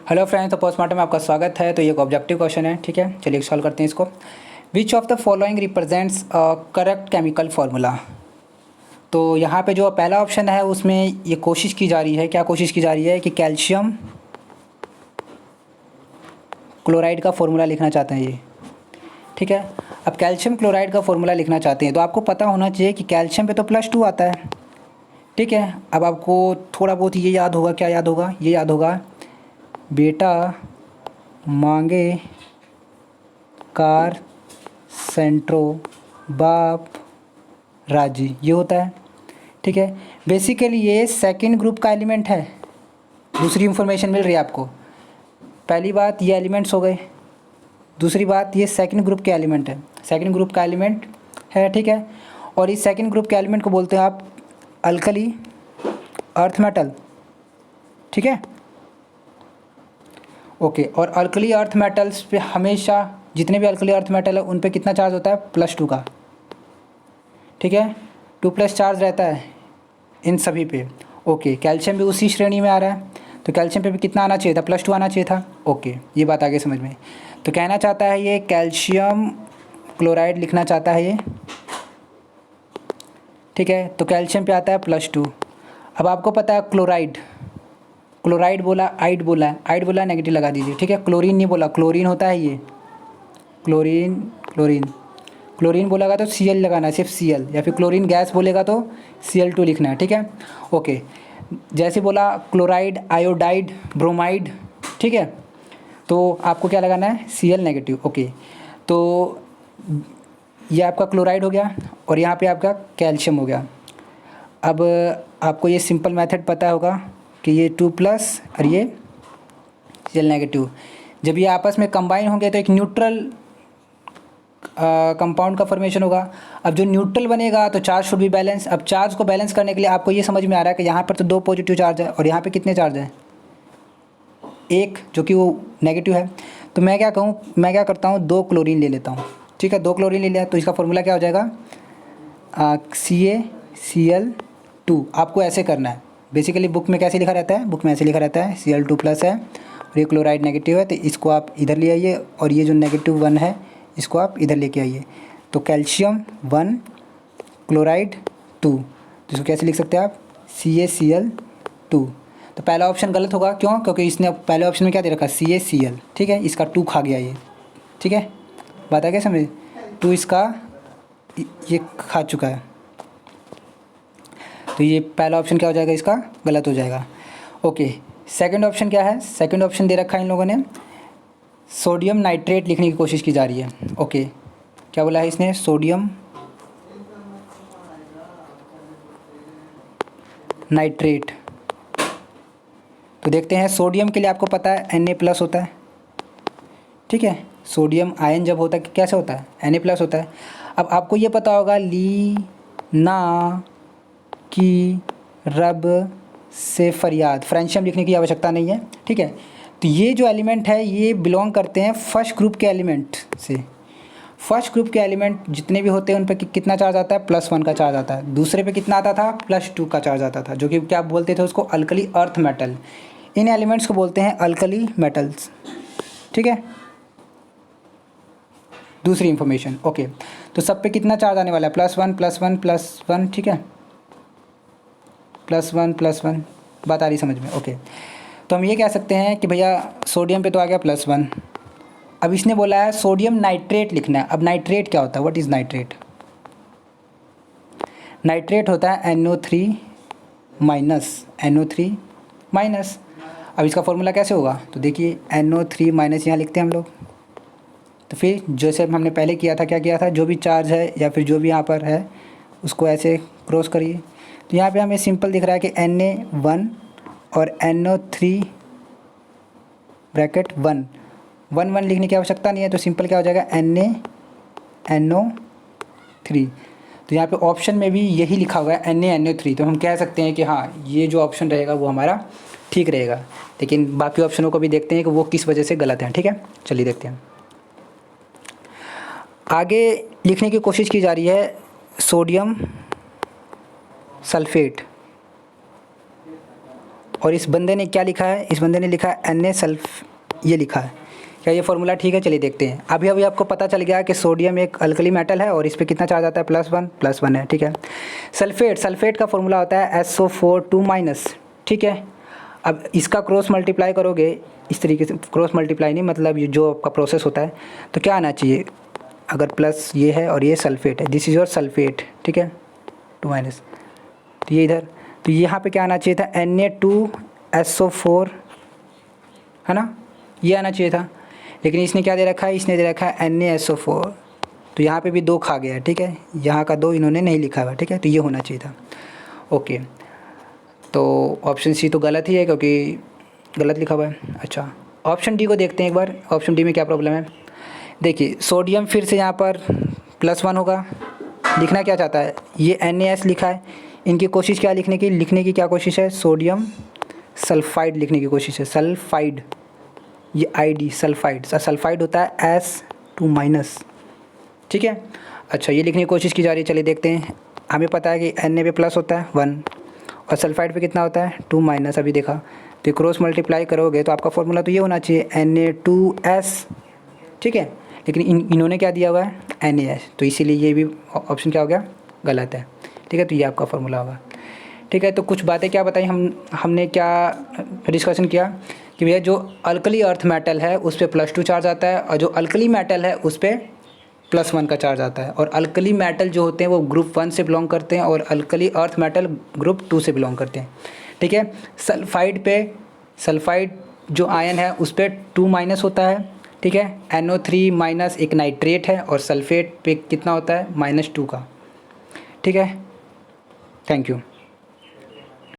Hello friends, तो postmortem में आपका स्वागत है। तो ये एक ऑब्जेक्टिव क्वेश्चन है, ठीक है। चलिए सॉल्व करते हैं इसको। Which of the following represents a correct chemical formula. तो यहाँ पे जो पहला ऑप्शन है उसमें ये कोशिश की जा रही है, क्या कोशिश की जा रही है कि कैल्शियम क्लोराइड का फॉर्मूला लिखना चाहते हैं ये, ठीक है। अब कैल्शियम क्लोराइड का फॉर्मूला लिखना चाहते हैं तो आपको पता होना चाहिए कि कैल्शियम पे तो +2 आता है, ठीक है। अब आपको थोड़ा बहुत ये याद होगा, क्या याद होगा, ये याद होगा, बेटा मांगे कार सेंट्रो बाप राजी, ये होता है, ठीक है। बेसिकली ये सेकंड ग्रुप का एलिमेंट है। दूसरी इंफॉर्मेशन मिल रही है आपको। पहली बात ये एलिमेंट्स हो गए, दूसरी बात ये सेकंड ग्रुप के एलिमेंट है, सेकंड ग्रुप का एलिमेंट है, ठीक है। और इस सेकंड ग्रुप के एलिमेंट को बोलते हैं आप अल्कली अर्थ मेटल, ठीक है, ओके। और अल्कली अर्थ मेटल्स पे हमेशा जितने भी अल्कली अर्थ मेटल है उन पे कितना चार्ज होता है, +2 का, ठीक है। 2+ चार्ज रहता है इन सभी पे, ओके। कैल्शियम भी उसी श्रेणी में आ रहा है, तो कैल्शियम पे भी कितना आना चाहिए था, +2 आना चाहिए था, ओके। ये बात आगे समझ में। तो कहना चाहता है ये कैल्शियम क्लोराइड लिखना चाहता है ये, ठीक है। तो कैल्शियम पे आता है +2। अब आपको पता है क्लोराइड, क्लोराइड बोला, आइड बोला है, आइड बोला नेगेटिव लगा दीजिए, ठीक है। क्लोरीन नहीं बोला, क्लोरीन होता है ये, क्लोरीन क्लोरीन क्लोरीन बोलेगा तो Cl लगाना है, सिर्फ Cl, या फिर क्लोरीन गैस बोलेगा तो Cl2 लिखना है, ठीक है, ओके। जैसे बोला क्लोराइड, आयोडाइड, ब्रोमाइड, ठीक है, तो आपको क्या लगाना है, Cl नेगेटिव, ओके। तो ये आपका क्लोराइड हो गया और यहाँ पे आपका कैल्शियम हो गया। अब आपको ये सिंपल मेथड पता होगा कि ये 2+ और ये Cl नेगेटिव, जब ये आपस में कंबाइन होंगे तो एक न्यूट्रल कंपाउंड का फॉर्मेशन होगा। अब जो न्यूट्रल बनेगा तो चार्ज शुड बी बैलेंस। अब चार्ज को बैलेंस करने के लिए आपको ये समझ में आ रहा है कि यहाँ पर तो 2 पॉजिटिव चार्ज है और यहाँ पे कितने चार्ज है, 1 जो कि वो नेगेटिव है। तो मैं क्या करता हूँ, 2 क्लोरीन ले लेता हूँ, ठीक है। 2 क्लोरीन ले लिया तो इसका फॉर्मूला क्या हो जाएगा, CaCl2। आपको ऐसे करना है, बेसिकली बुक में कैसे लिखा रहता है, बुक में ऐसे लिखा रहता है Cl2+ है और ये क्लोराइड नेगेटिव है, तो इसको आप इधर ले आइए और ये जो -1 है इसको आप इधर लेके आइए। तो कैल्शियम 1 क्लोराइड 2, तो इसको कैसे लिख सकते हैं आप, CaCl2। तो पहला ऑप्शन गलत होगा, क्यों, क्योंकि इसने पहले ऑप्शन में क्या दे रखा, CaCl, ठीक है। इसका 2 खा गया ये, ठीक है, बात आ गया समझ, 2 इसका ये खा चुका है, तो ये पहला ऑप्शन क्या हो जाएगा, इसका गलत हो जाएगा, ओके। सेकंड ऑप्शन क्या है, सेकंड ऑप्शन दे रखा है इन लोगों ने, सोडियम नाइट्रेट लिखने की कोशिश की जा रही है, ओके। क्या बोला है इसने, सोडियम नाइट्रेट। तो देखते हैं, सोडियम के लिए आपको पता है Na+ होता है, ठीक है। सोडियम आयन जब होता है कैसे होता है, Na+ होता है। अब आपको ये पता होगा ली ना की रब से फरियाद, फ्रेंचम लिखने की आवश्यकता नहीं है, ठीक है। तो ये जो एलिमेंट है ये बिलोंग करते हैं फर्स्ट ग्रुप के एलिमेंट से। फर्स्ट ग्रुप के एलिमेंट जितने भी होते हैं उन पे कितना चार्ज आता है, +1 का चार्ज आता है। दूसरे पे कितना आता था, +2 का चार्ज आता था, जो कि क्या बोलते थे उसको, अल्कली अर्थ मेटल। इन एलिमेंट्स को बोलते हैं अल्कली मेटल्स, ठीक है। दूसरी इंफॉर्मेशन, ओके। तो सब पे कितना चार्ज आने वाला है, +1 +1 +1, ठीक है, +1 बात आ रही समझ में, ओके। तो हम ये कह सकते हैं कि भैया सोडियम पे तो आ गया +1। अब इसने बोला है सोडियम नाइट्रेट लिखना है। अब नाइट्रेट क्या होता है, व्हाट इज़ नाइट्रेट, नाइट्रेट होता है NO3-। अब इसका फॉर्मूला कैसे होगा, तो देखिए NO3- यहाँ लिखते हैं हम लोग। तो फिर जैसे हमने पहले किया था, क्या किया था, जो भी चार्ज है या फिर जो भी यहाँ पर है उसको ऐसे क्रॉस करिए। तो यहाँ पे हमें सिंपल दिख रहा है कि Na1 और NO3 लिखने की आवश्यकता नहीं है, तो सिंपल क्या हो जाएगा, NaNO3। तो यहाँ पे ऑप्शन में भी यही लिखा हुआ है NaNO3, तो हम कह सकते हैं कि हाँ ये जो ऑप्शन रहेगा वो हमारा ठीक रहेगा। लेकिन बाकी ऑप्शनों को भी देखते हैं कि वो किस वजह से गलत हैं, ठीक है। चलिए देखते हैं, आगे लिखने की कोशिश की जा रही है सोडियम सल्फेट। और इस बंदे ने क्या लिखा है, इस बंदे ने लिखा है Na सल्फ, ये लिखा है। क्या ये फॉर्मूला ठीक है? चलिए देखते हैं। अभी अभी आपको पता चल गया कि सोडियम एक अल्कली मेटल है और इस पर कितना चार्ज आता है, +1 है, ठीक है। सल्फेट का फॉर्मूला होता है SO4 2-, ठीक है। अब इसका क्रॉस मल्टीप्लाई करोगे इस तरीके से, क्रॉस मल्टीप्लाई नहीं मतलब ये जो आपका प्रोसेस होता है, तो क्या आना चाहिए, अगर प्लस ये है और ये सल्फेट है, दिस इज़ योर सल्फेट, ठीक है, 2-, तो ये इधर, तो यहाँ पे क्या आना चाहिए था, Na2SO4, है ना, ये आना चाहिए था। लेकिन इसने क्या दे रखा है, इसने दे रखा है NaSO4, तो यहाँ पे भी 2 खा गया, ठीक है, यहाँ का 2 इन्होंने नहीं लिखा हुआ, ठीक है, तो ये होना चाहिए था। ओके, तो ऑप्शन सी तो गलत ही है क्योंकि गलत लिखा हुआ है। अच्छा, ऑप्शन डी को देखते हैं एक बार, ऑप्शन डी में क्या प्रॉब्लम है। देखिए सोडियम फिर से यहाँ पर +1 होगा, लिखना क्या चाहता है, ये NaS लिखा है, इनकी कोशिश क्या लिखने की क्या कोशिश है, सोडियम सल्फाइड लिखने की कोशिश है, सल्फाइड, ये ID सल्फाइड, सल्फाइड होता है S2-, ठीक है। अच्छा, ये लिखने की कोशिश की जा रही है, चलिए देखते हैं। हमें पता है कि Na पे प्लस होता है 1 और सल्फाइड पे कितना होता है 2-, अभी देखा, तो क्रॉस मल्टीप्लाई करोगे तो आपका फॉर्मूला तो ये होना चाहिए Na2S, ठीक है। लेकिन इन्होंने क्या दिया हुआ है NaS, तो इसीलिए ये भी ऑप्शन क्या हो गया, गलत है, ठीक है। तो ये आपका फॉर्मूला होगा, ठीक है। तो कुछ बातें क्या बताई हमने क्या डिस्कशन किया कि भैया जो अल्कली अर्थ मेटल है उस पर +2 चार्ज आता है और जो अल्कली मेटल है उस पर +1 का चार्ज आता है, और अल्कली मेटल जो होते हैं वो ग्रुप 1 से बिलोंग करते हैं और अल्कली अर्थ मेटल ग्रुप 2 से बिलोंग करते हैं, ठीक है। सल्फाइड जो आयन है उस पर 2- होता है, ठीक है। NO3- एक नाइट्रेट है और सल्फेट पे कितना होता है, -2 का, ठीक है। Thank you.